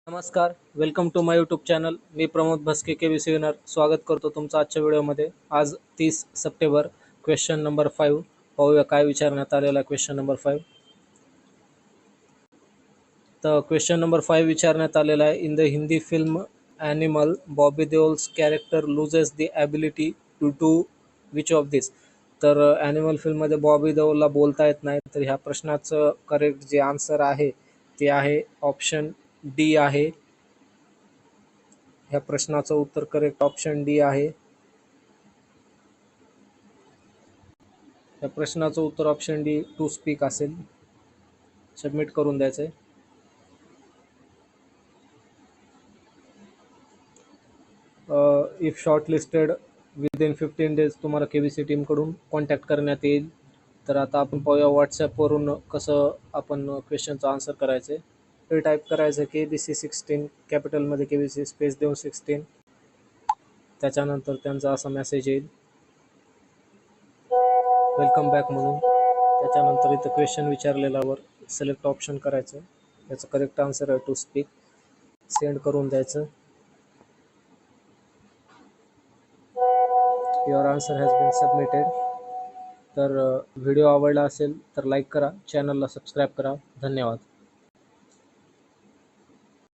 नमस्कार, welcome to my YouTube channel. मी Pramod Bhaske KBC winner स्वागत करतो तुमचं आजच्या व्हिडिओमध्ये. आज 30 सप्टेंबर. क्वेश्चन नंबर 5 पाहूया काय विचारण्यात आलेला आहे. Question number 5. तर क्वेश्चन नंबर 5 विचारण्यात आलेला आहे. In the Hindi film Animal, Bobby Deol's character loses the ability to do which of this. तर ॲनिमल फिल्ममध्ये बॉबी देओलला बोलता येत नाही. तर ह्या प्रश्नाचं करेक्ट जे आन्सर आहे ते आहे ऑप्शन डी आहे. ह्या प्रश्नाचं उत्तर करेक्ट ऑप्शन डी आहे. या प्रश्नाचं उत्तर ऑप्शन डी टू स्पीक असेल. सबमिट करून द्यायचंय. If short listed within 15 days तुम्हाला KBC टीमकडून कॉन्टॅक्ट करण्यात येईल. तर आता आपण पाहूया व्हॉट्सॲपवरून कसं आपण क्वेश्चनचा आन्सर करायचं आहे. ते टाईप करायचं KBC 16 कॅपिटलमध्ये KBC स्पेस देऊन 16. त्याच्यानंतर त्यांचा असा मेसेज येईल वेलकम बॅक म्हणून. त्याच्यानंतर इथं क्वेश्चन विचारलेल्यावर सिलेक्ट ऑप्शन करायचं. याचं करेक्ट आन्सर आहे टू स्पीक. सेंड करून द्यायचं. Your answer has been submitted. तर व्हिडिओ आवडला असेल तर लाईक करा, चॅनलला सबस्क्राईब करा. धन्यवाद.